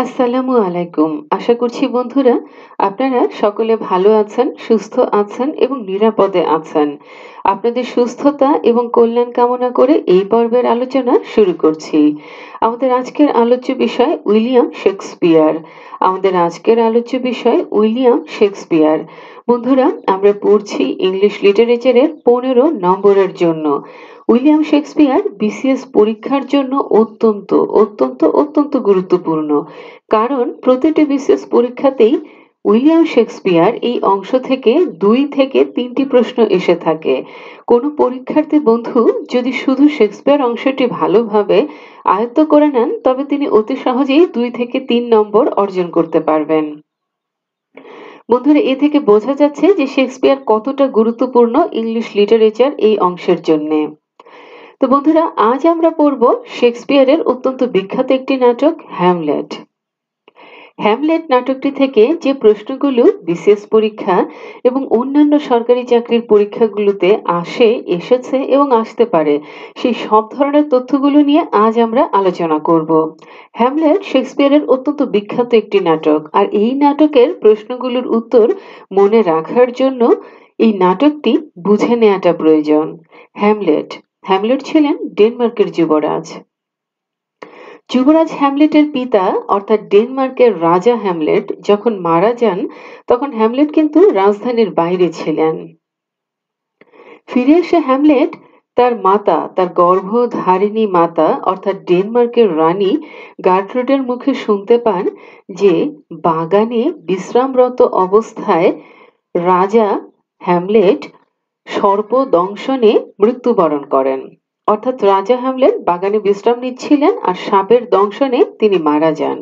আসসালামু আলাইকুম। আশা করছি বন্ধুরা আপনারা সকলে ভালো আছেন, সুস্থ আছেন এবং নিরাপদে আছেন। আপনাদের সুস্থতা এবং কল্যাণ কামনা করে এই পর্বের আলোচনা শুরু করছি। আমাদের আজকের আলোচ্য বিষয় উইলিয়াম শেক্সপিয়ার। বন্ধুরা, আমরা পড়ছি ইংলিশ লিটারেচারের ১৫ নম্বরের জন্য। উইলিয়াম শেক্সপিয়ার বিসিএস পরীক্ষার জন্য অত্যন্ত গুরুত্বপূর্ণ। কারণ প্রতিটি বিসিএস পরীক্ষাতেই উইলিয়াম শেক্সপিয়ার এই অংশ থেকে ২ থেকে ৩টি প্রশ্ন এসে থাকে। কোনো পরীক্ষার্থী বন্ধু যদি শুধু শেক্সপিয়ার অংশটি ভালোভাবে আয়ত্ত করে নেন তবে তিনি অতি সহজেই ২ থেকে ৩ নম্বর অর্জন করতে পারবেন। বন্ধুরা, এ থেকে বোঝা যাচ্ছে যে শেক্সপিয়ার কতটা গুরুত্বপূর্ণ ইংলিশ লিটারেচার এই অংশের জন্যে। তো বন্ধুরা, আজ আমরা পড়ব শেক্সপিয়ারের অত্যন্ত বিখ্যাত একটি নাটক হ্যামলেট। হ্যামলেট নাটকটি থেকে যে প্রশ্নগুলো বিসিএস পরীক্ষা এবং অন্যান্য সরকারি চাকরির পরীক্ষাগুলোতে এসেছে এবং আসতে পারে, সেই সব ধরনের তথ্যগুলো নিয়ে আজ আমরা আলোচনা করব। হ্যামলেট শেক্সপিয়ারের অত্যন্ত বিখ্যাত একটি নাটক, আর এই নাটকের প্রশ্নগুলোর উত্তর মনে রাখার জন্য এই নাটকটি বুঝে নেওয়াটা প্রয়োজন। হ্যামলেট হ্যামলেট ছিলেন ডেনমার্কের যুবরাজ। যুবরাজ হ্যামলেটের পিতা অর্থাৎ ডেনমার্কের রাজা হ্যামলেট যখন মারা যান তখন হ্যামলেট কিন্তু রাজধানীর বাইরে ছিলেন। ফিরে এসে হ্যামলেট তার গর্ভধারিণী মাতা অর্থাৎ ডেনমার্কের রানী গার্ট্রুডের মুখে শুনতে পান যে বাগানে বিশ্রামরত অবস্থায় রাজা হ্যামলেট সর্পদংশনে মৃত্যুবরণ করেন। অর্থাৎ রাজা হ্যামলেট বাগানে বিশ্রাম নিচ্ছিলেন আর সাপের দংশনে তিনি মারা যান।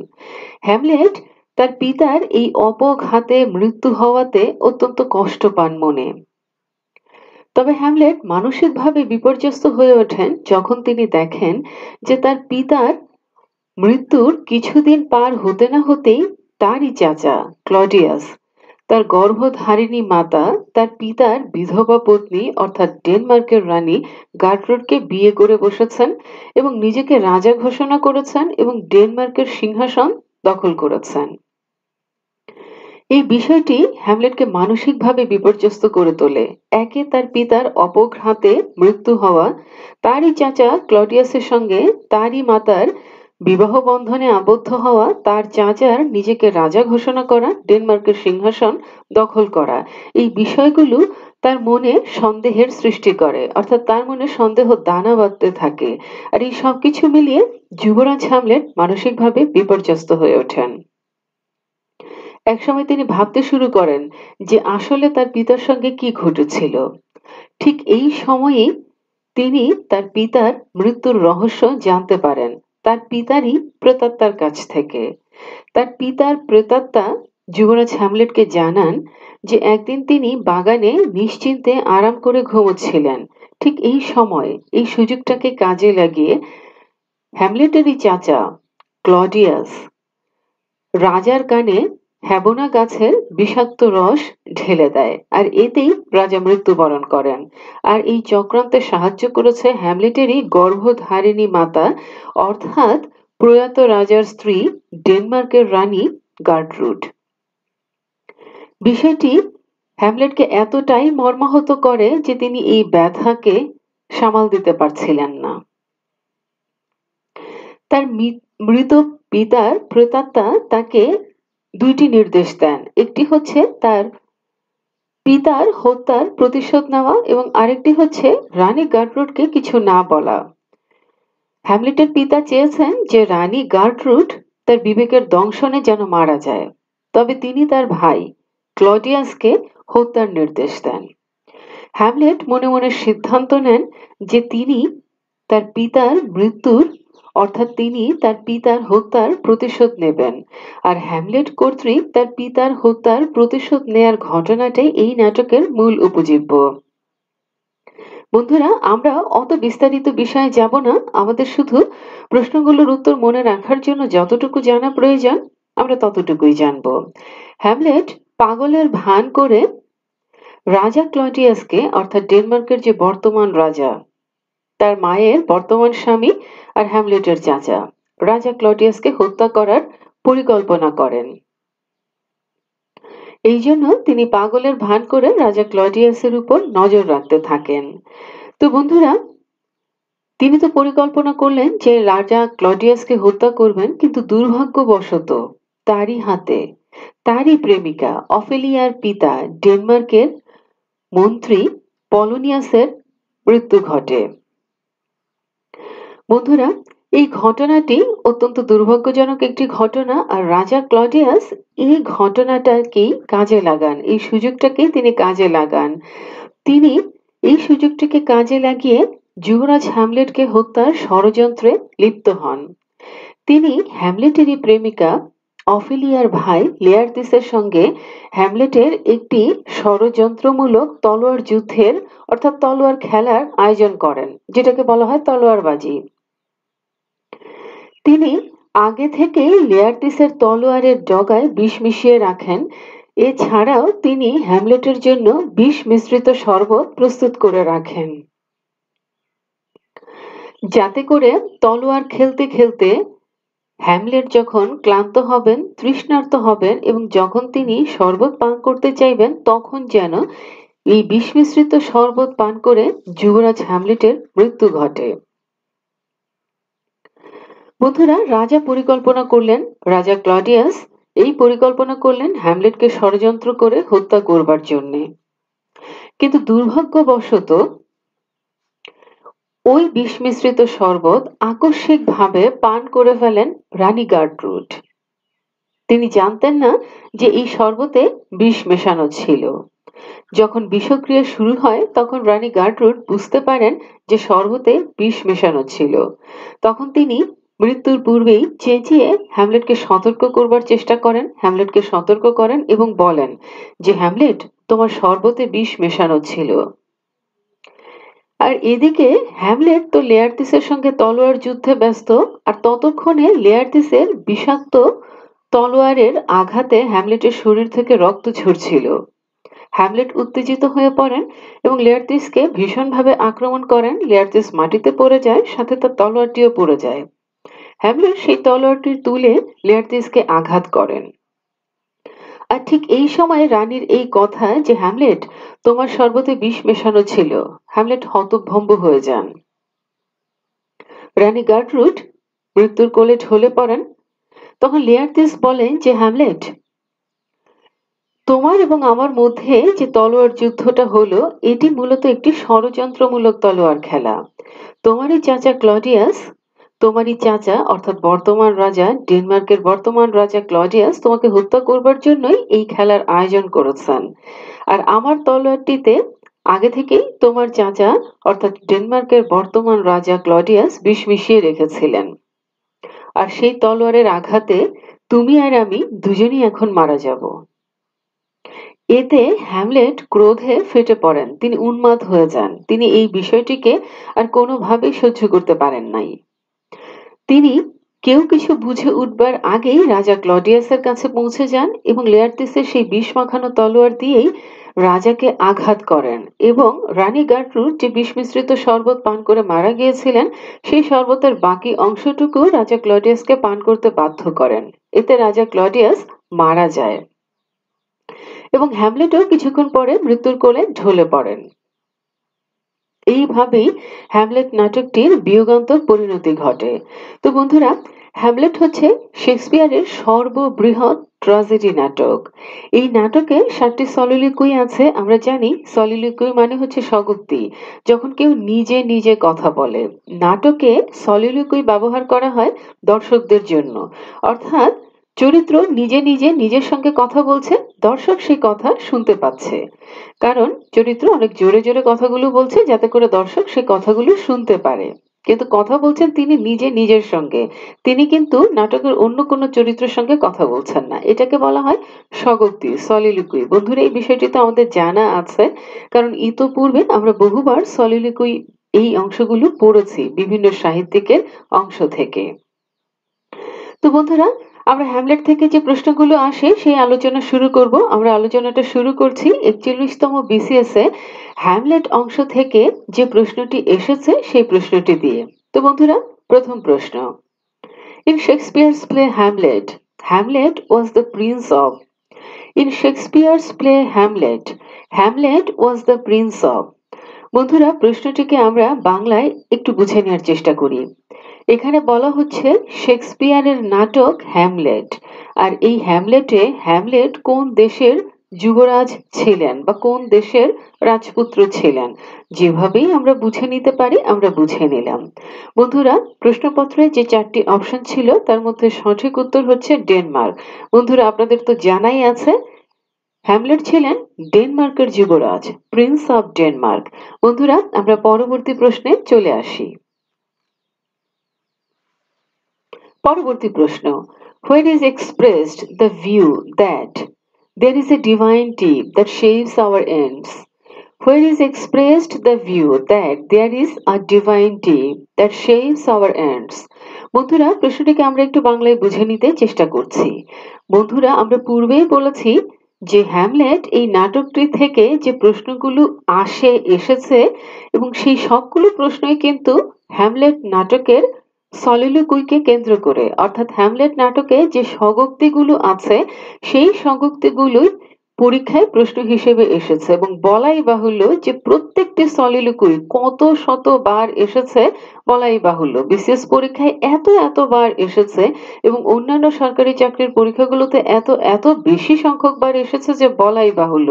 হ্যামলেট তার পিতার এই অপঘাতে মৃত্যু হওয়াতে অত্যন্ত কষ্ট পান মনে। তবে হ্যামলেট মানসিকভাবে বিপর্যস্ত হয়ে ওঠেন যখন তিনি দেখেন যে তার পিতার মৃত্যুর কিছুদিন পার হতে না হতেই তারই চাচা ক্লডিয়াস, তার গর্ভধারিণী মাতা, তার পিতার বিধবা পত্নী অর্থাৎ ডেনমার্কের রানী গার্ট্রুডকে বিয়ে করে বসেছেন এবং নিজেকে রাজা ঘোষণা করেছেন এবং ডেনমার্কের সিংহাসন দখল করেছেন। এই বিষয়টি হ্যামলেটকে মানসিকভাবে বিপর্যস্ত করে তোলে। একে তার পিতার অপঘাতে মৃত্যু হওয়া, তারই চাচা ক্লডিয়াসের সঙ্গে তারই মাতার বিবাহ বন্ধনে আবদ্ধ হওয়া, তার চাচার নিজেকে রাজা ঘোষণা করা, ডেনমার্কের সিংহাসন দখল করা, এই বিষয়গুলো তার মনে সন্দেহের সৃষ্টি করে, অর্থাৎ তার মনে সন্দেহ দানা বাঁধতে থাকে। আর এই সবকিছু মিলিয়ে যুবরাজ হ্যামলেট মানসিকভাবে বিপর্যস্ত হয়ে ওঠেন। একসময় তিনি ভাবতে শুরু করেন যে আসলে তার পিতার সঙ্গে কি ঘটেছিল। ঠিক এই সময়েই তিনি তার পিতার মৃত্যুর রহস্য জানতে পারেন তার পিতারই প্রেতাত্মার কাছ থেকে। তার পিতার প্রেতাত্মা যুবরাজ হ্যামলেটকে জানান যে একদিন তিনি বাগানে নিশ্চিন্তে আরাম করে ঘুমোচ্ছিলেন। ঠিক এই সময় এই সুযোগটাকে কাজে লাগিয়ে হ্যামলেটেরই চাচা ক্লডিয়াস রাজার কানে হ্যাবনা গাছের বিষাক্ত রস ঢেলে দেয়, আর এতেই রাজা মৃত্যুবরণ করেন। আর এই চক্রান্তে সাহায্য করেছে হ্যামলেটেরই গর্ভধারিণী মাতা অর্থাৎ প্রয়াত রাজার স্ত্রী ডেনমার্কের রানী গার্ট্রুড। বিষয়টি হ্যামলেটকে এতটাই মর্মাহত করে যে তিনি এই ব্যথাকে সামাল দিতে পারছিলেন না। তার মৃত পিতার প্রেতাত্মা তাকে ২টি নির্দেশ দেন। একটি হচ্ছে তার পিতার হত্যার প্রতিশোধ নেওয়া এবং আরেকটি হচ্ছে রানী গার্ট্রুডকে কিছু না বলা। হ্যামলেটের পিতা চেয়েছেন যে রানী গার্ট্রুড তার বিবেকের দংশনে যেন মারা যায়, তবে তিনি তার ভাই ক্লডিয়াসকে হত্যার নির্দেশ দেন। হ্যামলেট মনে মনে সিদ্ধান্ত নেন যে তিনি তার পিতার মৃত্যুর অর্থাৎ তিনি তার পিতার হত্যার প্রতিশোধ নেবেন। আর হ্যামলেট কর্তৃক তার পিতার হত্যার প্রতিশোধ নেয়ার ঘটনাটাই এই নাটকের মূল উপজীব্য। বন্ধুরা, আমরা অত বিস্তারিত বিষয়ে যাব না। আমাদের শুধু প্রশ্নগুলোর উত্তর মনে রাখার জন্য যতটুকু জানা প্রয়োজন আমরা ততটুকুই জানব। হ্যামলেট পাগলের ভান করে রাজা ক্লডিয়াসকে অর্থাৎ ডেনমার্কের যে বর্তমান রাজা, তার মায়ের বর্তমান স্বামী আর হ্যামলেটের চাচা রাজা ক্লডিয়াসকে হত্যা করার পরিকল্পনা করেন। এই জন্য তিনি পাগলের ভান করে রাজা ক্লডিয়াসের উপর নজর রাখতে থাকেন। তো বন্ধুরা, তিনি তো পরিকল্পনা করলেন যে রাজা ক্লডিয়াসকে হত্যা করবেন, কিন্তু দুর্ভাগ্যবশত তারই হাতে তারই প্রেমিকা অফেলিয়ার পিতা ডেনমার্কের মন্ত্রী পলোনিয়াসের মৃত্যু ঘটে। বন্ধুরা, এই ঘটনাটি অত্যন্ত দুর্ভাগ্যজনক একটি ঘটনা, আর রাজা ক্লডিয়াস এই ঘটনাটাকেই কাজে লাগান, এই সুযোগটাকেই তিনি কাজে লাগান। তিনি এই সুযোগটিকে কাজে লাগিয়ে যুবরাজ হ্যামলেটকে হত্যার ষড়যন্ত্রে লিপ্ত হন। তিনি হ্যামলেটেরই প্রেমিকা অফেলিয়ার ভাই লেয়ারতিসের সঙ্গে হ্যামলেটের একটি ষড়যন্ত্রমূলক তলোয়ার যুদ্ধের অর্থাৎ তলোয়ার খেলার আয়োজন করেন, যেটাকে বলা হয় তলোয়ারবাজি। তিনি আগে থেকেই লেয়ারতিসের তলোয়ারের ডগায় বিষ মিশিয়ে রাখেন। এছাড়াও তিনি হ্যামলেটের জন্য বিষ মিশ্রিত শরবত প্রস্তুত করে রাখেন, যাতে করে তলোয়ার খেলতে খেলতে হ্যামলেট যখন ক্লান্ত হবেন, তৃষ্ণার্ত হবেন এবং যখন তিনি শরবত পান করতে চাইবেন, তখন যেন এই বিষ মিশ্রিত শরবত পান করে যুবরাজ হ্যামলেটের মৃত্যু ঘটে। বন্ধুরা, রাজা পরিকল্পনা করলেন, রাজা ক্লডিয়াস এই পরিকল্পনা করলেন হ্যামলেটকে ষড়যন্ত্র করে হত্যা করবার জন্যে। কিন্তু দুর্ভাগ্যবশত ওই বিষ মিশ্রিত শরবত আকস্মিকভাবে পান করে ফেলেন রানী গার্ট্রুড। তিনি জানতেন না যে এই শরবতে বিষ মেশানো ছিল। যখন বিষক্রিয়া শুরু হয়, তখন রানী গার্ট্রুড বুঝতে পারেন যে শরবতে বিষ মেশানো ছিল। তখন তিনি মৃত্যুর পূর্বেই চেঁচিয়ে হ্যামলেটকে সতর্ক করবার চেষ্টা করেন, হ্যামলেটকে সতর্ক করেন এবং বলেন যে হ্যামলেট, তোমার শরবতে বিষ মেশানো ছিল। আর এদিকে হ্যামলেট তো লেয়ারতিসের সঙ্গে তলোয়ার যুদ্ধে ব্যস্ত, আর ততক্ষণে লেয়ারতিসের বিষাক্ত তলোয়ারের আঘাতে হ্যামলেটের শরীর থেকে রক্ত ঝরছিল। হ্যামলেট উত্তেজিত হয়ে পড়েন এবং লেয়ারতিসকে ভীষণভাবে আক্রমণ করেন। লেয়ারতিস মাটিতে পড়ে যায়, সাথে তার তলোয়ারটিও পড়ে যায়। হ্যামলেট সেই তলোয়ারটি তুলে লেয়ারতিসকে আঘাত করেন। আর ঠিক এই সময় রানীর এই কথা যে হ্যামলেট, তোমার শরবতে বিষ মেশানো ছিল, হ্যামলেট হতভম্ব হয়ে যান। রানী গার্ট্রুড মৃত্যুর কোলে ঢলে পড়েন। তখন লেয়ারতিস বলেন যে হ্যামলেট, তোমার এবং আমার মধ্যে যে তলোয়ার যুদ্ধটা হলো, এটি মূলত একটি ষড়যন্ত্রমূলক তলোয়ার খেলা। তোমারই চাচা ক্লডিয়াস, তোমারই চাচা অর্থাৎ বর্তমান রাজা, ডেনমার্কের বর্তমান রাজা ক্লডিয়াস তোমাকে হত্যা করবার জন্যই এই খেলার আয়োজন করেছেন। আর আমার তলোয়ারটিতে আগে থেকেই তোমার চাচা অর্থাৎ ডেনমার্কের বর্তমান রাজা ক্লডিয়াস বিষ মিশিয়ে রেখেছিলেন। আর সেই তলোয়ারের আঘাতে তুমি আর আমি দুজনেই এখন মারা যাব। এতে হ্যামলেট ক্রোধে ফেটে পড়েন, তিনি উন্মাদ হয়ে যান। তিনি এই বিষয়টিকে আর কোনোভাবেই সহ্য করতে পারেন নাই। তিনি কেউ কিছু বুঝে উঠবার আগেই রাজা ক্লডিয়াসের কাছে পৌঁছে যান এবং লেয়ারতিসের সেই বিষ মাখানো তলোয়ার দিয়েই রাজাকে আঘাত করেন এবং রানী গার্ট্রুড যে বিষ মিশ্রিত শরবত পান করে মারা গিয়েছিলেন, সেই শরবতের বাকি অংশটুকু রাজা ক্লডিয়াসকে পান করতে বাধ্য করেন। এতে রাজা ক্লডিয়াস মারা যায় এবং হ্যামলেটও কিছুক্ষণ পরে মৃত্যুর কোলে ঢলে পড়েন। এইভাবেই হ্যামলেট নাটকটির বিয়োগান্তক পরিণতি ঘটে। তো বন্ধুরা, হ্যামলেট হচ্ছে শেক্সপিয়ারের সর্ববৃহৎ ট্র্যাজেডি নাটক। এই নাটকে 7টি সলিলোকুই আছে। আমরা জানি সলিলোকুই মানে হচ্ছে স্বগোক্তি, যখন কেউ নিজে নিজে কথা বলে। নাটকে সলিলোকুই ব্যবহার করা হয় দর্শকদের জন্য, অর্থাৎ চরিত্র নিজে নিজে নিজের সঙ্গে কথা বলছে, দর্শক সেই কথা শুনতে পাচ্ছে। কারণ চরিত্র অনেক জোরে জোরে কথাগুলো বলছে, যাতে করে দর্শক সেই কথাগুলো শুনতে পারে। কিন্তু কথা বলছেন তিনি নিজে নিজের সঙ্গে, তিনি কিন্তু নাটকের অন্য কোনো চরিত্রের সঙ্গে কথা বলছেন না। এটাকে বলা হয় স্বগোক্তি, সলিলোকুই। বন্ধুরা, এই বিষয়টি তো আমাদের জানা আছে, কারণ ইতোপূর্বে আমরা বহুবার সলিলোকুই এই অংশগুলো পড়েছি বিভিন্ন সাহিত্যিকের অংশ থেকে। তো বন্ধুরা, আমরা হ্যামলেট থেকে যে প্রশ্নগুলো আসে সেই আলোচনা শুরু করব। আমরা আলোচনাটা শুরু করছি 41তম বিসিএস এ হ্যামলেট অংশ থেকে যে প্রশ্নটি এসেছে সেই প্রশ্নটি দিয়ে। তো বন্ধুরা, প্রথম প্রশ্ন, in Shakespeare's play Hamlet, Hamlet was the prince of. In Shakespeare's play Hamlet, Hamlet was the prince of. বন্ধুরা প্রশ্নটিকে আমরা বাংলায় একটু বুঝে নেওয়ার চেষ্টা করি। এখানে বলা হচ্ছে শেক্সপিয়ারের নাটক হ্যামলেট, আর এই হ্যামলেটে হ্যামলেট কোন দেশের যুবরাজ ছিলেন বা কোন দেশের রাজপুত্র ছিলেন, যেভাবেই আমরা বুঝে নিতে পারি আমরা বুঝে নিলাম। বন্ধুরা প্রশ্নপত্রে যে 4টি অপশন ছিল তার মধ্যে সঠিক উত্তর হচ্ছে ডেনমার্ক। বন্ধুরা আপনাদের তো জানাই আছে হ্যামলেট ছিলেন ডেনমার্কের যুবরাজ, প্রিন্স অফ ডেনমার্ক। বন্ধুরা আমরা পরবর্তী প্রশ্নে চলে আসি। পরবর্তী প্রশ্ন, where is expressed the view that there is a divinity that shapes our ends? Where is expressed the view that there is a divinity that shapes our ends? বন্ধুরা প্রশ্নটিকে আমরা একটু বাংলায় বুঝে নিতে চেষ্টা করছি। বন্ধুরা আমরা পূর্বেই বলেছি যে হ্যামলেট এই নাটকটি থেকে যে প্রশ্নগুলো এসেছে এবং সেই সবগুলো প্রশ্নই কিন্তু হ্যামলেট নাটকের সলিলোকুইকে কেন্দ্র করে, অর্থাৎ হ্যামলেট নাটকে যে স্বগোক্তিগুলো আছে সেই স্বগোক্তিগুলোই পরীক্ষায় প্রশ্ন হিসেবে এসেছে এবং বলাই বাহুল্য যে প্রত্যেকটি সলিলোকুই কত শতবার এসেছে বলাই বাহুল্য। বিসিএস পরীক্ষায় এতবার এসেছে এবং অন্যান্য সরকারি চাকরির পরীক্ষাগুলোতে এত বেশি সংখ্যক বার এসেছে যে বলাই বাহুল্য।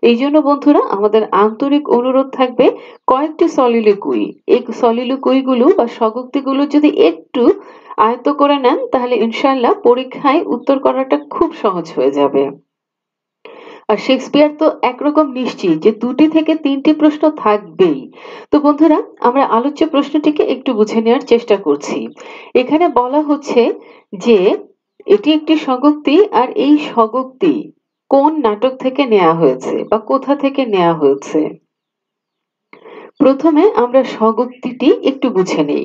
এই জন্য বন্ধুরা আমাদের আন্তরিক অনুরোধ থাকবে কয়েকটি সলিলোকুই, এই সলিলোকুইগুলো বা স্বগোক্তিগুলো যদি একটু আয়ত্ত করে নেন তাহলে ইনশাআল্লাহ পরীক্ষায় উত্তর করাটা খুব সহজ হয়ে যাবে। আর শেক্সপিয়ার তো একরকম নিশ্চিত যে 2টি থেকে 3টি প্রশ্ন থাকবেই। তো বন্ধুরা আমরা আলোচ্য প্রশ্নটিকে একটু বুঝে নেওয়ার চেষ্টা করছি। এখানে বলা হচ্ছে যে এটি একটি স্বগোক্তি, আর এই স্বগোক্তি কোন নাটক থেকে নেওয়া হয়েছে বা কোথা থেকে নেওয়া হয়েছে। প্রথমে আমরা স্বগোক্তিটি একটু বুঝে নেই।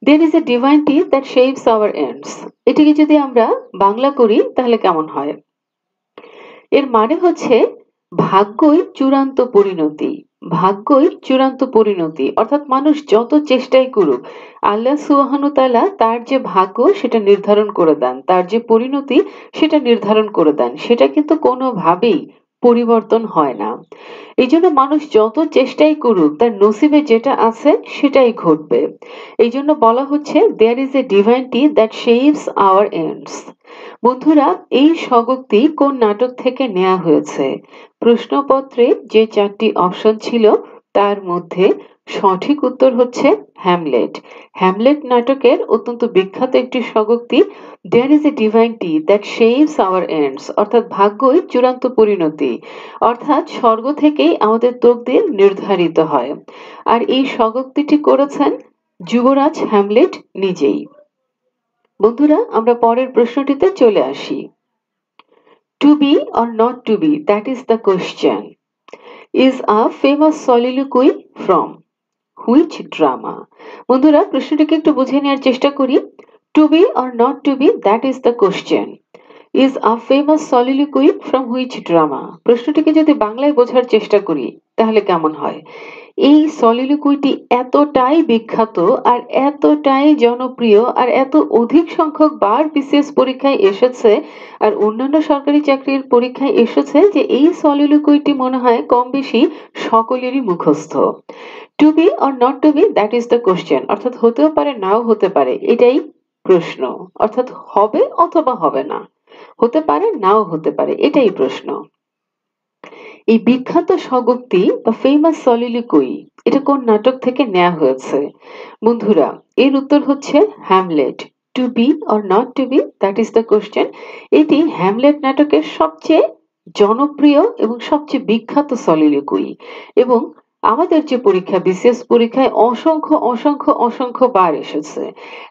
There is a divinity that shapes our ends. এটিকে যদি আমরা বাংলা করি তাহলে কেমন হয়? এর মানে হচ্ছে ভাগ্যই চূড়ান্ত পরিণতি, ভাগ্যই চূড়ান্ত পরিণতি, অর্থাৎ মানুষ যত চেষ্টাই করুক আল্লাহ সুবহানাহু তাআলা তার যে ভাগ্য সেটা নির্ধারণ করে দেন, তার যে পরিণতি সেটা নির্ধারণ করে দেন, সেটা কিন্তু কোনোভাবেই পরিবর্তন হয় না। এই জন্য মানুষ যত চেষ্টাই করুক তার নসিবে যেটা আছে সেটাই ঘটবে। এই জন্য বলা হচ্ছে there is a divinity that shapes our ends. বন্ধুরা এই স্বগোক্তি কোন নাটক থেকে নেওয়া হয়েছে? প্রশ্নপত্রে যে 4টি অপশন ছিল তার মধ্যে সঠিক উত্তর হচ্ছে হ্যামলেট। হ্যামলেট নাটকের অত্যন্ত বিখ্যাত একটি স্বগোক্তি there is a divinity that shapes our ends, অর্থাৎ ভাগ্যই চূড়ান্ত পরিণতি, অর্থাৎ স্বর্গ থেকেই আমাদের তকদির নির্ধারিত হয়। আর এই স্বগোক্তিটি করেছেন যুবরাজ হ্যামলেট নিজেই। বন্ধুরা আমরা পরের প্রশ্নটিতে চলে আসি। To be or not to be, that is the question, is a famous soliloquy from which drama? বন্ধুরা প্রশ্নটিকে একটু বুঝে নেওয়ার চেষ্টা করি। To be or not to be, that is the question, is a famous soliloquy from which drama? প্রশ্নটিকে যদি বাংলায় বোঝার চেষ্টা করি তাহলে কেমন হয়? এই সলিলোকুইটি এতটাই বিখ্যাত আর এতটাই জনপ্রিয় আর এত অধিক সংখ্যক বার বিসিএস পরীক্ষায় এসেছে আর অন্যান্য সরকারি চাকরির পরীক্ষায় এসেছে যে এই সলিলোকুইটি মনে হয় কম বেশি সকলেরই মুখস্থ। To be or not to be, that is the question, অর্থাৎ হতেও পারে নাও হতে পারে, এটাই প্রশ্ন, অর্থাৎ হবে অথবা হবে না, হতে পারে নাও হতে পারে, এটাই প্রশ্ন। এই বিখ্যাত স্বগোক্তি বা ফেমাস সলিলোকুই এটা কোন নাটক থেকে নেওয়া হয়েছে? বন্ধুরা এর উত্তর হচ্ছে Hamlet. To be or not to be, that is the question. এটি হ্যামলেট নাটকের সবচেয়ে জনপ্রিয় এবং সবচেয়ে বিখ্যাত সলিলোকুই এবং আমাদের যে পরীক্ষা বিসিএস পরীক্ষায় অসংখ্য বার এসেছে।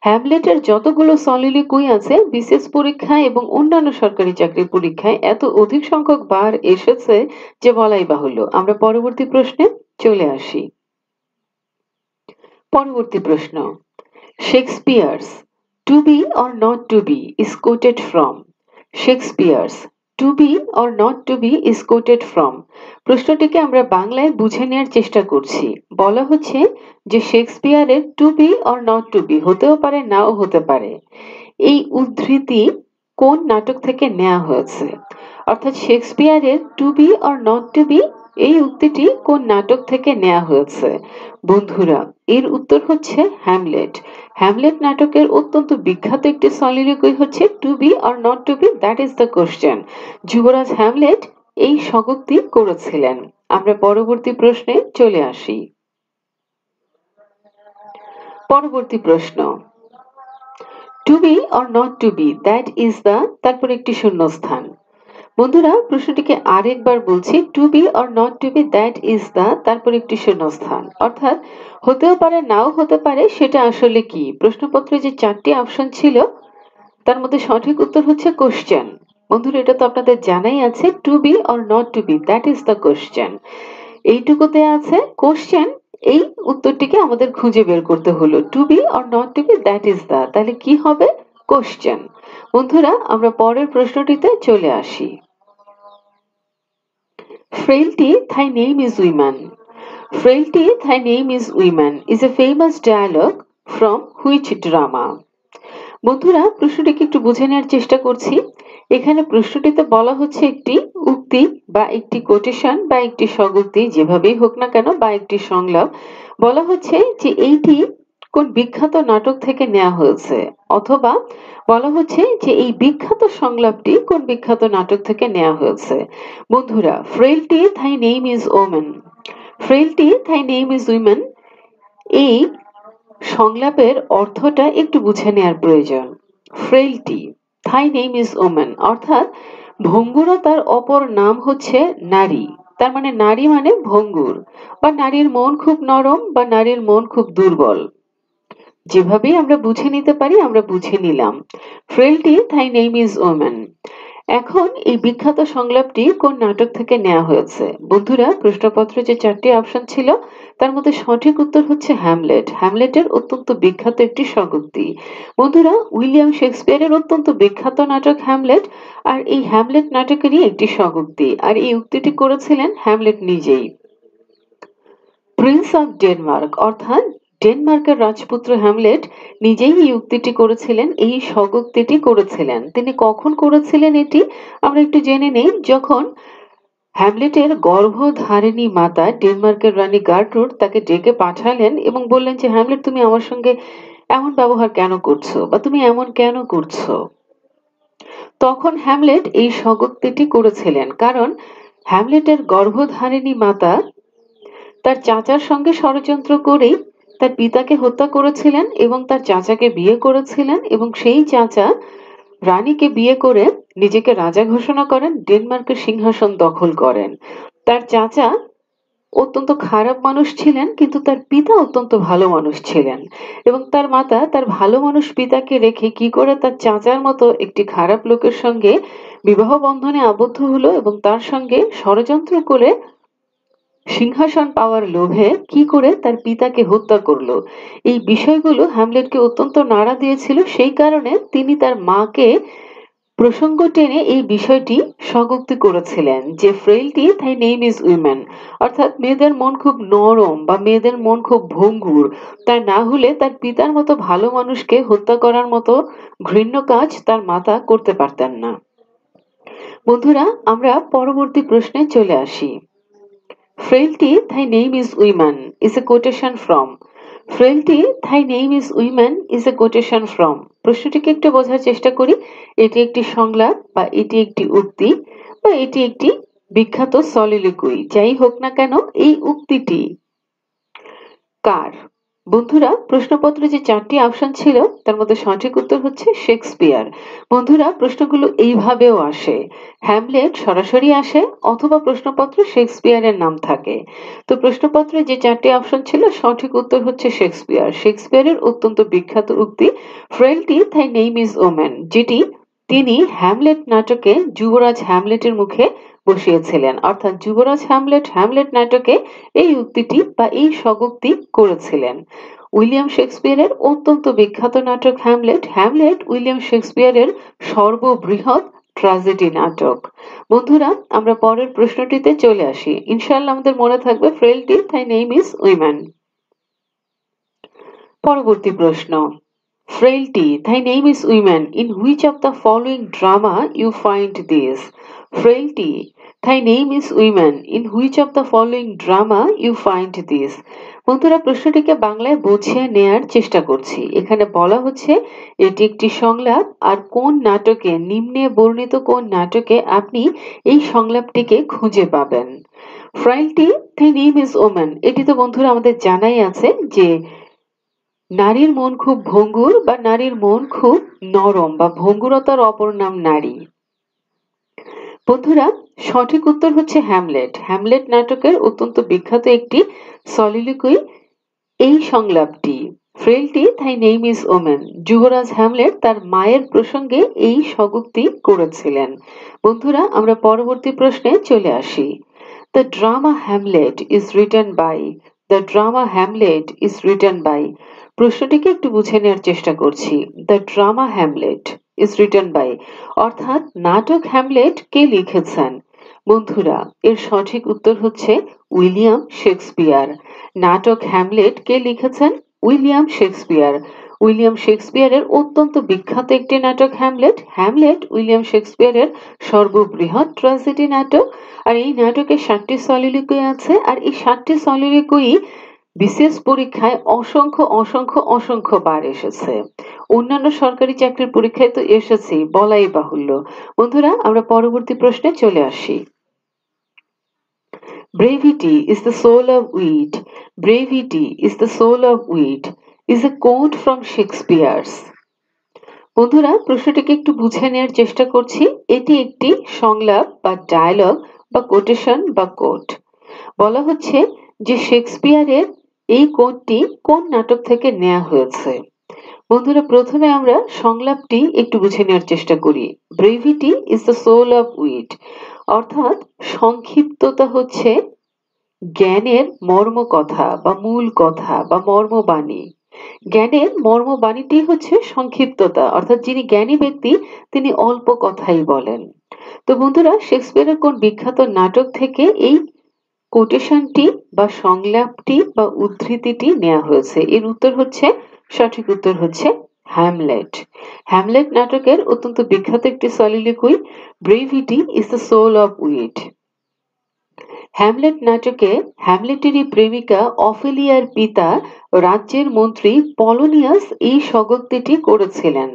হ্যামলেটের যতগুলো সলিলোকুই আছে বিসিএস পরীক্ষায় এবং অন্যান্য সরকারি চাকরির পরীক্ষায় এত অধিক সংখ্যক বার এসেছে যে বলাই বাহুল্য। আমরা পরবর্তী প্রশ্নে চলে আসি। পরবর্তী প্রশ্ন, Shakespeare's to be or not to be is quoted from. Shakespeare's to be or not to be is quoted from. প্রশ্নটিকে আমরা বাংলায় বুঝে নেওয়ার চেষ্টা করছি। বলা হচ্ছে যে শেক্সপিয়ারের to be or not to be হতেও পারে নাও হতে পারে, এই উদ্ধৃতি কোন নাটক থেকে নেওয়া হয়েছে? অর্থাৎ শেক্সপিয়ারের to be or not to be এই উক্তিটি কোন নাটক থেকে নেওয়া হয়েছে? বন্ধুরা, এর উত্তর হচ্ছে হ্যামলেট। হ্যামলেট নাটকের অত্যন্ত বিখ্যাত একটি সলিলোকুই হচ্ছে to be or not to be, that is the question. যুবরাজ হ্যামলেট এই স্বগোক্তি করেছিলেন। আমরা পরবর্তী প্রশ্নে চলে আসি। পরবর্তী প্রশ্ন, to be or not to be, that is the, তারপর একটি শূন্যস্থান। বন্ধুরা, প্রশ্নটিকে আরেকবার বলছি, to be or not to be, that is the, তারপর একটি শূন্যস্থান। অর্থাৎ হতেও পারে নাও হতে পারে, সেটা আসলে কি? প্রশ্নপত্রে যে 4টি অপশন ছিল তার মধ্যে সঠিক উত্তর হচ্ছে কোশ্চেন। বন্ধুরা, এটা তো আপনাদের জানাই আছে, to be or not to be, that is the question. এইটুকুতে আছে কোশ্চেন, এই উত্তরটিকে আমাদের খুঁজে বের করতে হলো। To be or not to be, that is the, তাহলে কি হবে? কোশ্চেন। বন্ধুরা, আমরা পরের প্রশ্নটিতে চলে আসি। Frailty, thy name is woman. Frailty, thy name is woman is a famous dialogue from which drama? বন্ধুরা, প্রশ্নটিকে একটু বুঝে নেওয়ার চেষ্টা করছি। এখানে প্রশ্নটিতে বলা হচ্ছে একটি উক্তি বা একটি কোটেশন বা একটি স্বগোক্তি, যেভাবেই হোক না কেন, বা একটি সংলাপ। বলা হচ্ছে যে এইটি কোন বিখ্যাত নাটক থেকে নেওয়া হয়েছে, অথবা বলা হচ্ছে যে এই বিখ্যাত সংলাপটি কোন বিখ্যাত নাটক থেকে নেওয়া হয়েছে। বন্ধুরা, frailty Thai name is women, frailty Thai name is women, এই সংলাপের অর্থটা একটু বুঝে নেওয়ার প্রয়োজন। Frailty, Thai name is women, অর্থাৎ ভঙ্গুরতার অপর নাম হচ্ছে নারী। তার মানে নারী মানে ভঙ্গুর, বা নারীর মন খুব নরম, বা নারীর মন খুব দুর্বল। যেভাবেই আমরা বুঝে নিতে পারি আমরা বুঝে নিলাম। Frailty, Thai name is women. এখন এই বিখ্যাত সংলাপটি কোন নাটক থেকে নেওয়া হয়েছে? বন্ধুরা, প্রশ্নপত্রে যে 4টি অপশন ছিল তার মধ্যে সঠিক উত্তর হচ্ছে হ্যামলেট। হ্যামলেটের অত্যন্ত বিখ্যাত একটি স্বগোক্তি। বন্ধুরা, উইলিয়াম শেক্সপিয়ারের অত্যন্ত বিখ্যাত নাটক হ্যামলেট, আর এই হ্যামলেট নাটকেরই একটি স্বগোক্তি, আর এই উক্তিটি করেছিলেন হ্যামলেট নিজেই। প্রিন্স অফ ডেনমার্ক, অর্থাৎ ডেনমার্কের রাজপুত্র হ্যামলেট নিজেই এই উক্তিটি করেছিলেন, এই স্বগোক্তিটি করেছিলেন। তিনি কখন করেছিলেন এটি আমরা একটু জেনে নেই। যখন হ্যামলেটের গর্ভধারিণী মাতা ডেনমার্কের রানী গার্ট্রুড তাকে ডেকে পাঠালেন এবং বললেন যে হ্যামলেট, তুমি আমার সঙ্গে এমন ব্যবহার কেন করছো, বা তুমি এমন কেন করছো? তখন হ্যামলেট এই স্বগোক্তিটি করেছিলেন, কারণ হ্যামলেটের গর্ভধারিণী মাতা তার চাচার সঙ্গে ষড়যন্ত্র করেই তার পিতাকে হত্যা করেছিলেন এবং তার চাচাকে বিয়ে করেছিলেন, এবং সেই চাচা রানীকে বিয়ে করে নিজেকে রাজা ঘোষণা করেন, ডেনমার্কের সিংহাসন দখল করেন। তার চাচা অত্যন্ত খারাপ মানুষ ছিলেন, কিন্তু তার পিতা অত্যন্ত ভালো মানুষ ছিলেন, এবং তার মাতা তার ভালো মানুষ পিতাকে রেখে কি করে তার চাচার মতো একটি খারাপ লোকের সঙ্গে বিবাহ বন্ধনে আবদ্ধ হলো এবং তার সঙ্গে ষড়যন্ত্র করে সিংহাসন পাওয়ার লোভে কি করে তার পিতাকে হত্যা করলো। এই বিষয়গুলো হ্যামলেটকে অত্যন্ত নাড়া দিয়েছিল, সেই কারণে তিনি তার মাকে প্রসঙ্গ টেনে এই বিষয়টি স্বগোক্তি করেছিলেন যে frailty Thai name is women, অর্থাৎ মেয়েদের মন খুব নরম বা মেয়েদের মন খুব ভঙ্গুর, তাই না হলে তার পিতার মতো ভালো মানুষকে হত্যা করার মতো ঘৃণ্য কাজ তার মাতা করতে পারতেন না। বন্ধুরা, আমরা পরবর্তী প্রশ্নে চলে আসি। Frailty, thy name is woman is a quotation from. Frailty, thy name is woman is a quotation from. প্রশ্নটিকে একটু বোঝার চেষ্টা করি। এটি একটি সংলাপ, বা এটি একটি উক্তি, বা এটি একটি বিখ্যাত সলিলোকুই, যাই হোক না কেন, এই উক্তিটি কার? বন্ধুরা, প্রশ্নপত্রে যে 4টি অপশন ছিল তার মধ্যে সঠিক উত্তর হচ্ছে শেক্সপিয়ার। বন্ধুরা, প্রশ্নগুলো এইভাবেও আসে, হ্যামলেট সরাসরি আসে, অথবা প্রশ্নপত্রে শেক্সপিয়ারের নাম থাকে। তো প্রশ্নপত্রে যে 4টি অপশন ছিল সঠিক উত্তর হচ্ছে শেক্সপিয়ার। শেক্সপিয়ারের অত্যন্ত বিখ্যাত উক্তি frailty Thai name is women, যেটি তিনি হ্যামলেট নাটকে যুবরাজ হ্যামলেটের মুখে বসিয়েছিলেন, অর্থাৎ যুবরাজ হ্যামলেট হ্যামলেট নাটকে এই উক্তিটি বা এই স্বগোক্তি করেছিলেন। উইলিয়াম শেক্সপিয়ারের অত্যন্ত বিখ্যাত নাটক হ্যামলেট। হ্যামলেট উইলিয়াম শেক্সপিয়ারের সর্ববৃহৎ ট্র্যাজেডি নাটক। বন্ধুরা, আমরা পরের প্রশ্নটিতে চলে আসি। ইনশাআল্লাহ আমাদের মনে থাকবে frailty Thai name is women. পরবর্তী প্রশ্ন, Frailty, thy name is woman. In which of the following drama you find this? Frailty, thy name is woman. In which of the following drama you find this? বন্ধুরা প্রশ্নটিকে বাংলায় বুঝিয়ে নেয়ার চেষ্টা করছি। এখানে বলা হচ্ছে এটি একটি সংলাপ, আর কোন নাটকে, নিম্নে বর্ণিত কোন নাটকে আপনি এই সংলাপটিকে খুঁজে পাবেন। ফ্রাইলটি thy name is woman, এটি তো বন্ধুরা আমাদের জানাই আছে যে নারীর মন খুব ভঙ্গুর বা নারীর মন খুব নরম বা ভঙ্গুরতার অপর নাম নারী। বন্ধুরা সঠিক উত্তর হচ্ছে হ্যামলেট। হ্যামলেট নাটকের অত্যন্ত বিখ্যাত একটি সলিলোকুই এই সংলাপটি। Frailty thy name is woman, যুবরাজ হ্যামলেট তার মায়ের প্রসঙ্গে এই স্বগোক্তি করেছিলেন। বন্ধুরা আমরা পরবর্তী প্রশ্নে চলে আসি। The drama Hamlet is written by, the drama Hamlet is written by, প্রশ্নটিকে একটু বুঝে নেওয়ার চেষ্টা করছি। The drama Hamlet is written by অর্থাৎ নাটক হ্যামলেট কে লিখেছেন? বন্ধুরা এর সঠিক উত্তর হচ্ছে উইলিয়াম শেক্সপিয়ার। নাটক হ্যামলেট কে লিখেছেন? William Shakespeare. উইলিয়াম শেক্সপিয়ারের অত্যন্ত বিখ্যাত একটি নাটক হ্যামলেট। হ্যামলেট উইলিয়াম শেক্সপিয়ারের সর্ববৃহৎ ট্র্যাজেডি নাটক। আর এই নাটকে 7টি সলিলোকুই আছে, আর এই 7টি সলিলোকুই বিশেষ পরীক্ষায় অসংখ্য অসংখ্য অসংখ্য বার এসেছে। অন্যান্য সরকারি চাকরির পরীক্ষায় তো এসেছেই, বলাই বাহুল্য। বন্ধুরা আমরা পরবর্তী প্রশ্নে চলে আসি। Brevity is the soul of wit. Brevity is the soul of wit is a quote from Shakespeare's. বন্ধুরা প্রশ্নটিকে একটু বুঝে নেওয়ার চেষ্টা করছি। এটি একটি সংলাপ বা ডায়লগ বা কোটেশন বা কোট। বলা হচ্ছে যে শেক্সপিয়ারের এই কোটটি কোন নাটক থেকে নেওয়া হয়েছে। বন্ধুরা প্রথমে আমরা সংলাপটি একটু বুঝে নেওয়ার চেষ্টা করি। Brevity is the soul of wit, অর্থাৎ সংক্ষিপ্ততা হচ্ছে জ্ঞানের মর্ম কথা বা মূল কথা বা মর্মবাণী। জ্ঞানের মর্মবাণীটি হচ্ছে সংক্ষিপ্ততা, অর্থাৎ যিনি জ্ঞানী ব্যক্তি তিনি অল্প কথাই বলেন। তো বন্ধুরা শেক্সপিয়ারের কোন বিখ্যাত নাটক থেকে এই কোটেশনটি বা সংলাপটি বা উদ্ধৃতিটি নেওয়া হয়েছে? এর উত্তর হচ্ছে, সঠিক উত্তর হচ্ছে হ্যামলেট। হ্যামলেট নাটকের অত্যন্ত বিখ্যাত একটি soliloquy brevity is the soul of wit. Hamlet নাটকে হ্যামলেটেরই প্রেমিকা অফেলিয়ার পিতা রাজ্যের মন্ত্রী পলোনিয়াস এই স্বগোক্তিটি করেছিলেন।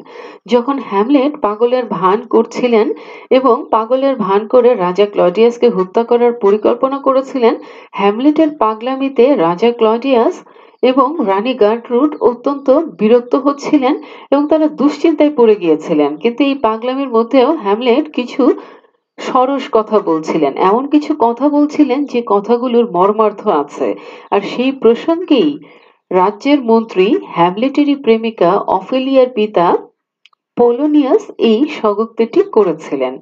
যখন হ্যামলেট পাগলের ভান করছিলেন এবং পাগলের ভান করে রাজা ক্লডিয়াসকে হত্যা করার পরিকল্পনা করেছিলেন, হ্যামলেটের পাগলামিতে রাজা ক্লডিয়াস এবং রানী গার্টরুড অত্যন্ত বিরক্ত হচ্ছিলেন এবং তারা দুশ্চিন্তায় পড়ে গিয়েছিলেন। কিন্তু এই পাগলামির মধ্যেও হ্যামলেট কিছু সরস কথা বলছিলেন, এমন কিছু কথা বলছিলেন যে কথাগুলোর মর্মার্থ আছে। আর সেই প্রসঙ্গেই রাজ্যের মন্ত্রী হ্যামলেটেরই প্রেমিকা অফেলিয়ার পিতা পোলোনিয়াস এই স্বগোক্তিটি করেছিলেন।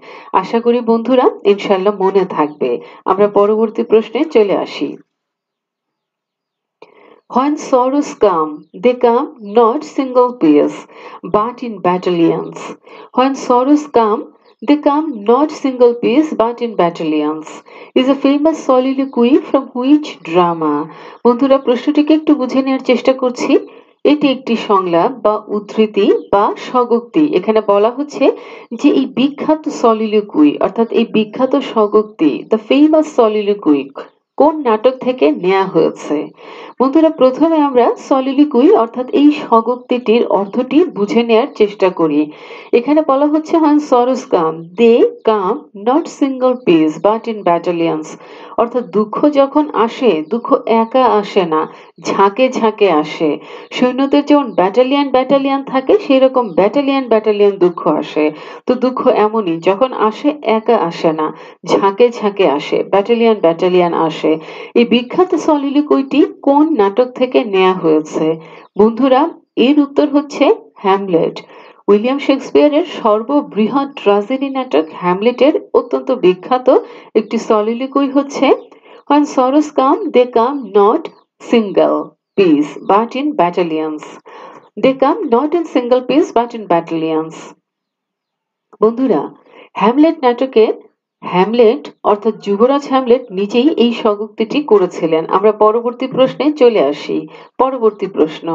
আশা করি বন্ধুরা ইনশাল্লাহ মনে থাকবে। আমরা পরবর্তী প্রশ্নে চলে আসি। When sorrows come, they come not single piece, but in battalions. When sorrows come, they come not single piece, but in battalions. Is a famous soliloquy from which drama? বন্ধুরা প্রশ্নটিকে একটু বুঝে নেওয়ার চেষ্টা করছি। এটি একটি সংলাপ বা উদ্ধৃতি বা স্বগোক্তি। এখানে বলা হচ্ছে যে এই বিখ্যাত সলিলোকুই অর্থাৎ এই বিখ্যাত স্বগোক্তি দ্য ফেমাস সলিলোকুই কোন নাটক থেকে নেওয়া হয়েছে। বন্ধুরা প্রথমে আমরা সলিলোকুই অর্থাৎ এই স্বগোক্তিটির অর্থটি বুঝে নেওয়ার চেষ্টা করি। এখানে বলা হচ্ছে when sorrows come, they come not single piece but in battalions, অর্থাৎ দুঃখ যখন আসে দুঃখ একা আসে না, ঝাঁকে ঝাঁকে আসে। সৈন্যদের যেমন ব্যাটালিয়ন ব্যাটালিয়ন থাকে সেই রকম ব্যাটালিয়ন ব্যাটালিয়ন দুঃখ আসে। তো দুঃখ এমনই, যখন আসে একা আসে না, ঝাঁকে ঝাঁকে আসে, ব্যাটালিয়ন ব্যাটালিয়ন আসে। এই বিখ্যাত সলিলোকুইটি কোন নাটক থেকে নেওয়া হয়েছে? বন্ধুরা এর উত্তর হচ্ছে হ্যামলেট। উইলিয়াম শেক্সপিয়ারের সর্ববৃহৎ ট্র্যাজেডি নাটক হ্যামলেটের অত্যন্ত বিখ্যাত একটি সলিলোকুই হচ্ছে when sorrows come they come not single piece but in battalions. They come not in single piece but in battalions. বন্ধুরা হ্যামলেট নাটকে হ্যামলেট অর্থাৎ যুবরাজ হ্যামলেট নিজেই এই স্বগোক্তিটি করেছিলেন। আমরা পরবর্তী প্রশ্নে চলে আসি। পরবর্তী প্রশ্ন।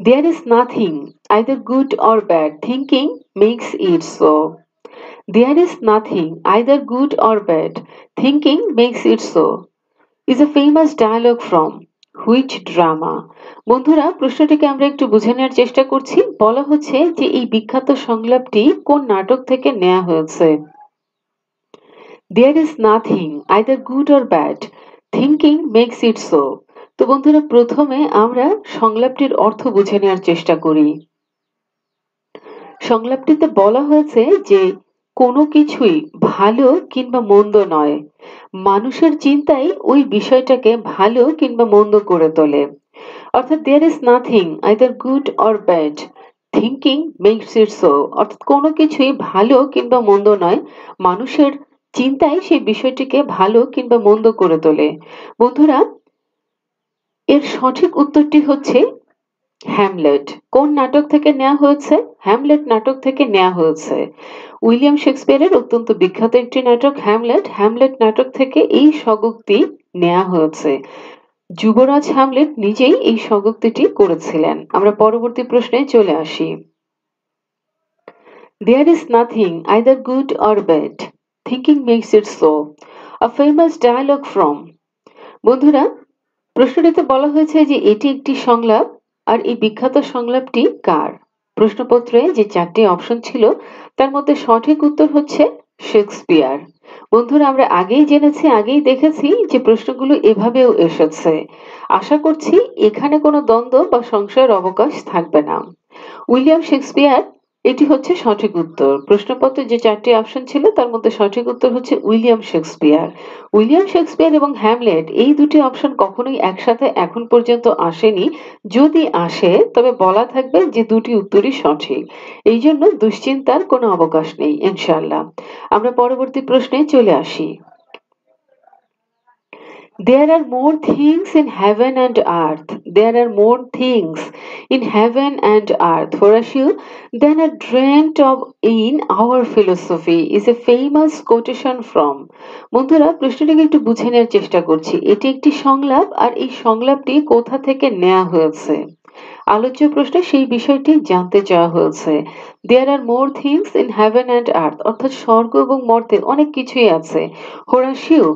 There is nothing, either good or bad. Thinking makes it so. There is nothing, either good or bad. Thinking makes it so. Is a famous dialogue from which drama? বন্ধুরা প্রশ্নটিকে আমরা একটু বুঝে নেওয়ার চেষ্টা করছি। বলা হচ্ছে যে এই বিখ্যাত সংলাপটি কোন নাটক থেকে নেওয়া হয়েছে। There is nothing, either good or bad. Thinking makes it so. তো বন্ধুরা প্রথমে আমরা সংলাপটির অর্থ বুঝে নেওয়ার চেষ্টা করি। সংলাপটিতে বলা হয়েছে যে কোনো কিছুই ভালো কিংবা মন্দ নয়, মানুষের চিন্তাই ওই বিষয়টাকে ভালো কিংবা মন্দ করে তোলে। অর্থাৎ there is nothing either good or bad, thinking makes it so। অর্থাৎ কোনো কিছুই ভালো কিংবা মন্দ নয়, মানুষের চিন্তাই সেই বিষয়টিকে ভালো কিংবা মন্দ করে তোলে। বন্ধুরা এর সঠিক উত্তরটি হচ্ছে হ্যামলেট। কোন নাটক থেকে নেওয়া হয়েছে? হ্যামলেট নাটক থেকে নেওয়া হয়েছে। উইলিয়াম শেক্সপিয়ারের অত্যন্ত বিখ্যাত একটি নাটক হ্যামলেট। হ্যামলেট নাটক থেকে এই স্বগোক্তি নেওয়া হয়েছে। যুবরাজ হ্যামলেট নিজেই এই স্বগোক্তিটি করেছিলেন। আমরা পরবর্তী প্রশ্নে চলে আসি। There is nothing either good or bad. Thinking makes it so. A famous dialogue from। বন্ধুরা প্রশ্নটিতে বলা হয়েছে যে এটি একটি সংলাপ আর এই বিখ্যাত সংলাপটি কার? প্রশ্নপত্রে যে 4টি অপশন ছিল তার মধ্যে সঠিক উত্তর হচ্ছে শেক্সপিয়ার। বন্ধুরা আমরা আগেই জেনেছি, আগেই দেখেছি যে প্রশ্নগুলো এভাবেও এসেছে। আশা করছি এখানে কোনো দ্বন্দ্ব বা সংশয়ের অবকাশ থাকবে না। উইলিয়াম শেক্সপিয়ার এটি হচ্ছে সঠিক উত্তর। প্রশ্নপত্রে যে 4টি অপশন ছিল তার মধ্যে সঠিক উত্তর হচ্ছে উইলিয়াম শেক্সপিয়ার। উইলিয়াম শেক্সপিয়ার এবং হ্যামলেট এই দুটি অপশন কখনোই একসাথে এখন পর্যন্ত আসেনি। যদি আসে তবে বলা থাকবে যে দুটি উত্তরই সঠিক। এই জন্য দুশ্চিন্তার কোনো অবকাশ নেই ইনশাআল্লাহ। আমরা পরবর্তী প্রশ্নে চলে আসি। There are more things in heaven and earth. There are more things in heaven and earth, Horatio, than are dreamt of in our philosophy is a famous quotation from। বন্ধুরা প্রশ্নটিকে একটু বুঝে নেওয়ার চেষ্টা করছি। এটি একটি সংলাপ আর এই সংলাপটি কোথা থেকে নেওয়া হয়েছে? আলোচ্য প্রশ্নে সেই বিষয়টি জানতে চাওয়া হয়েছে। There are more things in heaven and earth, অর্থাৎ স্বর্গ এবং মর্তে অনেক কিছুই আছে। Horacio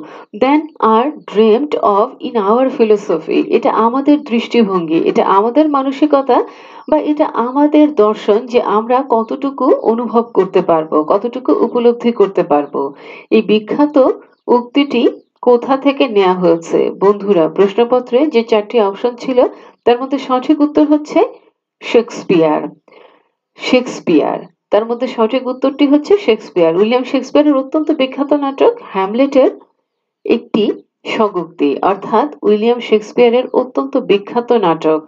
than are dreamt of in our philosophy, এটা আমাদের দৃষ্টিভঙ্গি, এটা আমাদের মানসিকতা বা এটা আমাদের দর্শন যে আমরা কতটুকু অনুভব করতে পারবো, কতটুকু উপলব্ধি করতে পারবো। এই বিখ্যাত উক্তিটি কোথা থেকে নেওয়া হয়েছে? বন্ধুরা প্রশ্নপত্রে যে 4টি অপশন ছিল তার মধ্যে সঠিক উত্তর হচ্ছে শেক্সপিয়ার। শেক্সপিয়ার তার মধ্যে সঠিক উত্তরটি হচ্ছে শেক্সপিয়ার। উইলিয়াম শেক্সপিয়ারের অত্যন্ত বিখ্যাত নাটক হ্যামলেটের একটি স্বগোক্তি, অর্থাৎ উইলিয়াম শেক্সপিয়ারের অত্যন্ত বিখ্যাত নাটক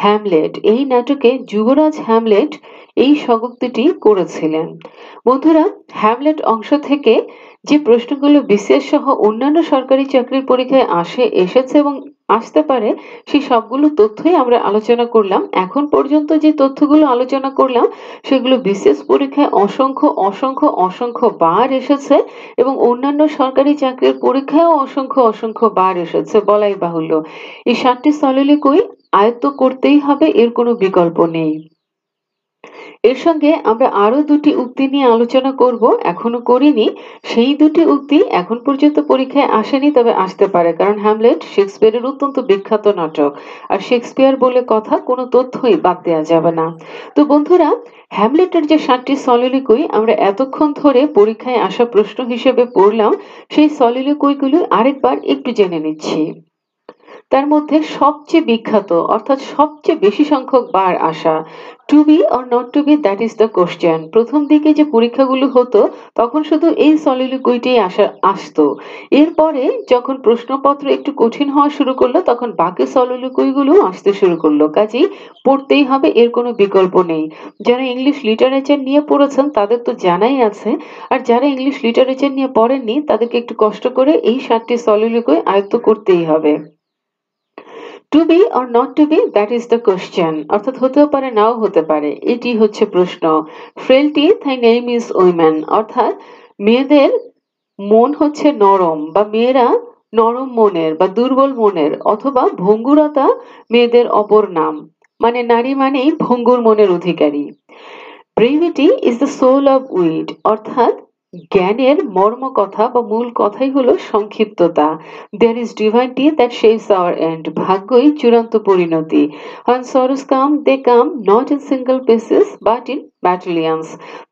হ্যামলেট। এই নাটকে যুবরাজ হ্যামলেট এই স্বগোক্তিটি করেছিলেন। বন্ধুরা হ্যামলেট অংশ থেকে যে প্রশ্নগুলো বিসিএস সহ অন্যান্য সরকারি চাকরির পরীক্ষায় এসেছে এবং আসতে পারে সেই সবগুলো তথ্যই আমরা আলোচনা করলাম। এখন পর্যন্ত যে তথ্যগুলো আলোচনা করলাম সেগুলো বিসিএস পরীক্ষায় অসংখ্য অসংখ্য অসংখ্য বার এসেছে এবং অন্যান্য সরকারি চাকরির পরীক্ষায়ও অসংখ্য অসংখ্য বার এসেছে বলাই বাহুল্য। এই 7টি সলিলিকুই আয়ত্ত করতেই হবে, এর কোনো বিকল্প নেই। এর সঙ্গে আমরা আরো দুটি উক্তি নিয়ে আলোচনা করব, এখনো করিনি। সেই দুটি উক্তি এখন পর্যন্ত পরীক্ষায় আসেনি, তবে আসতে পারে, কারণ হ্যামলেট শেক্সপিয়ারের অত্যন্ত বিখ্যাত নাটক আর শেক্সপিয়ার বলে কথা কোনো তথ্যই বাদ দেওয়া যাবে না। তো বন্ধুরা হ্যামলেটের যে 7টি সলিলিকুই আমরা এতক্ষণ ধরে পরীক্ষায় আসা প্রশ্ন হিসেবে পড়লাম, সেই সলিলিকুইগুলো আরেকবার একটু জেনে নিচ্ছি। তার মধ্যে সবচেয়ে বিখ্যাত অর্থাৎ সবচেয়ে বেশি সংখ্যক বার আসা to be or not to be, that is the question. প্রথম দিকে যে পরীক্ষাগুলো হতো তখন শুধু এই সলিলিকুইটি আসতো। এরপরে যখন প্রশ্নপত্র একটু কঠিন হওয়া শুরু করলো তখন বাকি সলিলিকুইগুলো আসতে শুরু করলো। কাজেই পড়তেই হবে, এর কোনো বিকল্প নেই। যারা ইংলিশ লিটারেচার নিয়ে পড়েছেন তাদের তো জানাই আছে, আর যারা ইংলিশ লিটারেচার নিয়ে পড়েননি তাদেরকে একটু কষ্ট করে এই 7টি সলিলিকুই আয়ত্ত করতেই হবে। To be or not to be, that is the question, অর্থাৎ হতেও পারে নাও হতে পারে, এটি হচ্ছে প্রশ্ন। Frailty thy name is women, অর্থাৎ মেয়েদের মন হচ্ছে নরম বা মেয়েরা নরম মনের বা দুর্বল মনের, অথবা ভঙ্গুরতা মেয়েদের অপর নাম। মানে নারী মানেই ভঙ্গুর মনের অধিকারী। Brevity is the soul of wit, অর্থাৎ জ্ঞানের মর্ম কথা বা মূল কথাই হলো সংক্ষিপ্ততা। There is divinity that shapes our end, ভাগ্যই চূড়ান্ত পরিণতি। When sorrows come, they come not in single pieces but in battalions.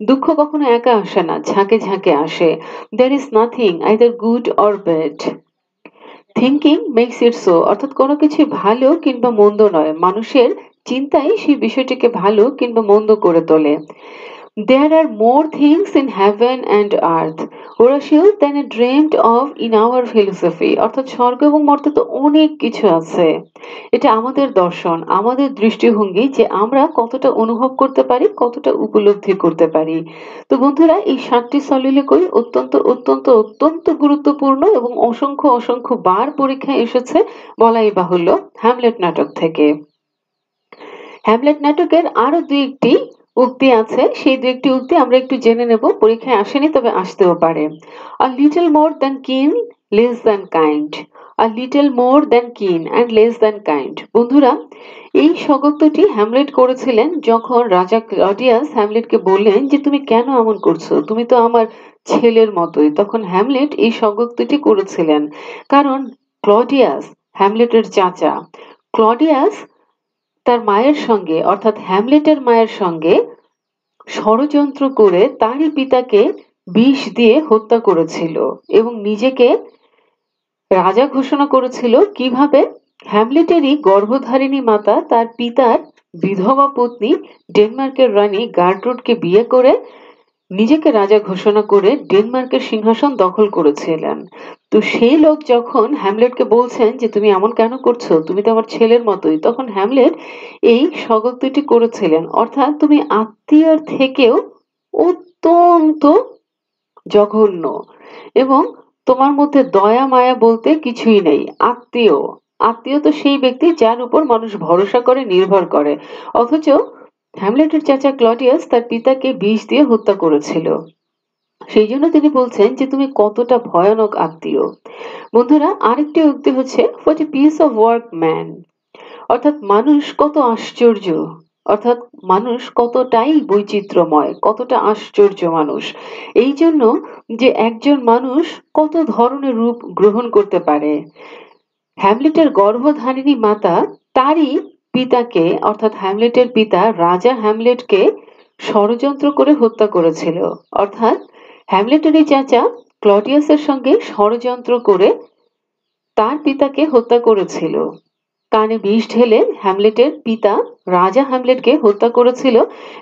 দুঃখ কখনো একা আসে না, ঝাঁকে ঝাঁকে আসে। There is nothing either good or bad. Thinking makes it so, অর্থাৎ কোনো কিছু ভালো কিংবা মন্দ নয়, মানুষের চিন্তাই সেই বিষয়টিকে ভালো কিংবা মন্দ করে তোলে। There are more things in heaven and earth, Horatio, than I dreamed of in our philosophy. অর্থাৎ স্বর্গ এবং মর্তে তো অনেক কিছু আছে। এটা আমাদের দর্শন, আমাদের দৃষ্টিভঙ্গি যে আমরা কতটা অনুভব করতে পারি, কতটা উপলব্ধি করতে পারি। তো বন্ধুরা, এই ৭টি সলিলকই অত্যন্ত অত্যন্ত অত্যন্ত গুরুত্বপূর্ণ এবং অসংখ্য অসংখ্য বার পরীক্ষায় এসেছে বলাই বাহুল্য হ্যামলেট নাটক থেকে। হ্যামলেট নাটকের আরো দুই একটি উক্তি আছে, সেই দু একটি উক্তি আমরা একটু জেনে নেব, পরীক্ষায় আসেনি তবে আসতেও পারে। আ লিটল মোর দ্যান কিন, less than kind. A little more than কিন অ্যান্ড লেস দ্যান কাইন্ড। বন্ধুরা, এই স্বগতটি হ্যামলেট করেছিলেন যখন রাজা ক্লডিয়াস হ্যামলেটকে বললেন যে তুমি কেন এমন করছো, তুমি তো আমার ছেলের মতোই। তখন হ্যামলেট এই স্বগতটি করেছিলেন কারণ ক্লডিয়াস হ্যামলেটের চাচা। ক্লডিয়াস তার মায়ের সঙ্গে, অর্থাৎ হ্যামলেটের মায়ের সঙ্গে ষড়যন্ত্র করে তারই পিতাকে বিষ দিয়ে হত্যা করেছিল এবং নিজেকে রাজা ঘোষণা করেছিল। কিভাবে? হ্যামলেটেরই গর্ভধারিণী মাতা তার পিতার বিধবা পত্নী ডেনমার্কের রানী গার্ট্রুডকে বিয়ে করে নিজেকে রাজা ঘোষণা করে ডেনমার্কের সিংহাসন দখল করেছিলেন। তো সেই লোক যখন হ্যামলেটকে বলছেন যে তুমি এমন কেন করছো, তুমি তো আমার ছেলের মতোই, তখন হ্যামলেট এই স্বগতটি করেছিলেন, অর্থাৎ তুমি আত্মীয়র থেকেও অত্যন্ত জঘন্য এবং তোমার মধ্যে দয়া মায়া বলতে কিছুই নেই। আত্মীয়, আত্মীয় তো সেই ব্যক্তি যার উপর মানুষ ভরসা করে, নির্ভর করে। অথচ হ্যামলেটের চাচা ক্লডিয়াস তার পিতাকে বিষ দিয়ে হত্যা করেছিল। সেই জন্য তিনি বলছেন যে তুমি কতটা ভয়ানক আত্মীয়। বন্ধুরা, আরেকটি উক্তি হচ্ছে what a piece of work man, অর্থাৎ মানুষ কত আশ্চর্য, অর্থাৎ মানুষ কতটাই বৈচিত্র্যময়, কতটা আশ্চর্য মানুষ। এই জন্য যে একজন মানুষ কত ধরনের রূপ গ্রহণ করতে পারে। হ্যামলেটের গর্ভধারিণী মাতা তারই পিতাকে, অর্থাৎ হ্যামলেটের পিতা রাজা হ্যামলেটকে ষড়যন্ত্র করে হত্যা করেছিল, অর্থাৎ হ্যামলেটেরই চাচা ক্লডিয়াসের সঙ্গে ষড়যন্ত্র করে তার পিতাকে হত্যা করেছিল। কানে বিষ ঢেলে হ্যামলেটের পিতা রাজা হ্যামলেটকে হত্যা করেছিল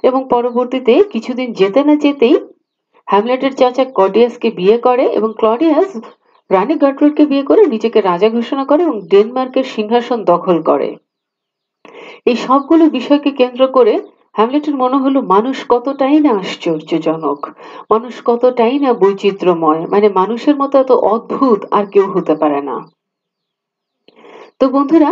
এবং পরবর্তীতে কিছুদিন যেতে না যেতেই হ্যামলেটের চাচা ক্লডিয়াসকে বিয়ে করে এবং ক্লডিয়াস রানী গার্ট্রুডকে বিয়ে করে নিজেকে রাজা ঘোষণা করে এবং ডেনমার্কের সিংহাসন দখল করে। এই সবগুলো বিষয়কে কেন্দ্র করে হ্যামলেটের মনে হলো মানুষ কতটাই না আশ্চর্যজনক, মানুষ কতটাই না বৈচিত্র্যময়, মানে মানুষের মতো এত অদ্ভুত আর কেউ হতে পারে না। তো বন্ধুরা,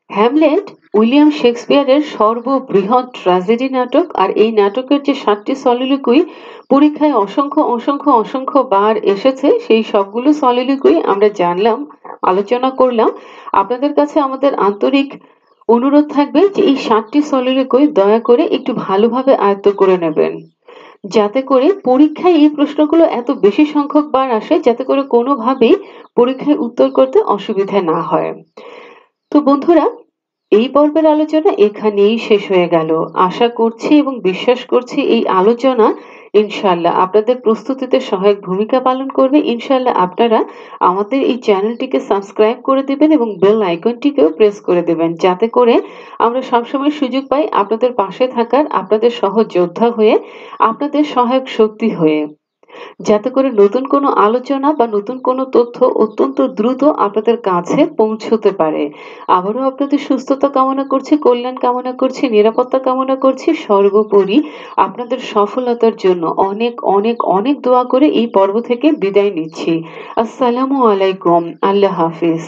হ্যামলেট উইলিয়াম শেক্সপিয়ারের সর্ববৃহৎ ট্র্যাজেডি নাটক, আর এই নাটকের যে ৭টি সলিলুকুই পরীক্ষায় অসংখ্য অসংখ্য অসংখ্য বার এসেছে, সেই সবগুলো সলিলুকুই আমরা জানলাম, আলোচনা করলাম। আপনাদের কাছে আমাদের আন্তরিক অনুরোধ থাকবে যে এই ৭টি সলিলুকুই দয়া করে একটু ভালোভাবে আয়ত্ত করে নেবেন, যাতে করে পরীক্ষায় এই প্রশ্নগুলো এত বেশি সংখ্যক বার আসে, যাতে করে কোনোভাবেই পরীক্ষায় উত্তর করতে অসুবিধা না হয়। তো বন্ধুরা, এই পর্বের আলোচনা এখানেই শেষ হয়ে গেল। আশা করছি এবং বিশ্বাস করছি এই আলোচনা ইনশাআল্লাহ আপনাদের প্রস্তুতিতে সহায়ক ভূমিকা পালন করবে। ইনশাআল্লাহ আপনারা আমাদের এই চ্যানেলটিকে সাবস্ক্রাইব করে দিবেন এবং বেল আইকনটিকেও প্রেস করে দিবেন, যাতে করে আমরা সবসময় সুযোগ পাই আপনাদের পাশে থাকার, আপনাদের সহযোদ্ধা হয়ে, আপনাদের সহায়ক শক্তি হয়ে, যাতে করে নতুন কোনো আলোচনা বা নতুন কোনো তথ্য অত্যন্ত দ্রুত আপনাদের কাছে পৌঁছতে পারে। আবারও আপনাদের সুস্থতা কামনা করছি, কল্যাণ কামনা করছি, নিরাপত্তা কামনা করছি, সর্বোপরি আপনাদের সফলতার জন্য অনেক অনেক অনেক দোয়া করে এই পর্ব থেকে বিদায় নিচ্ছি। আসসালামু আলাইকুম। আল্লাহ হাফিজ।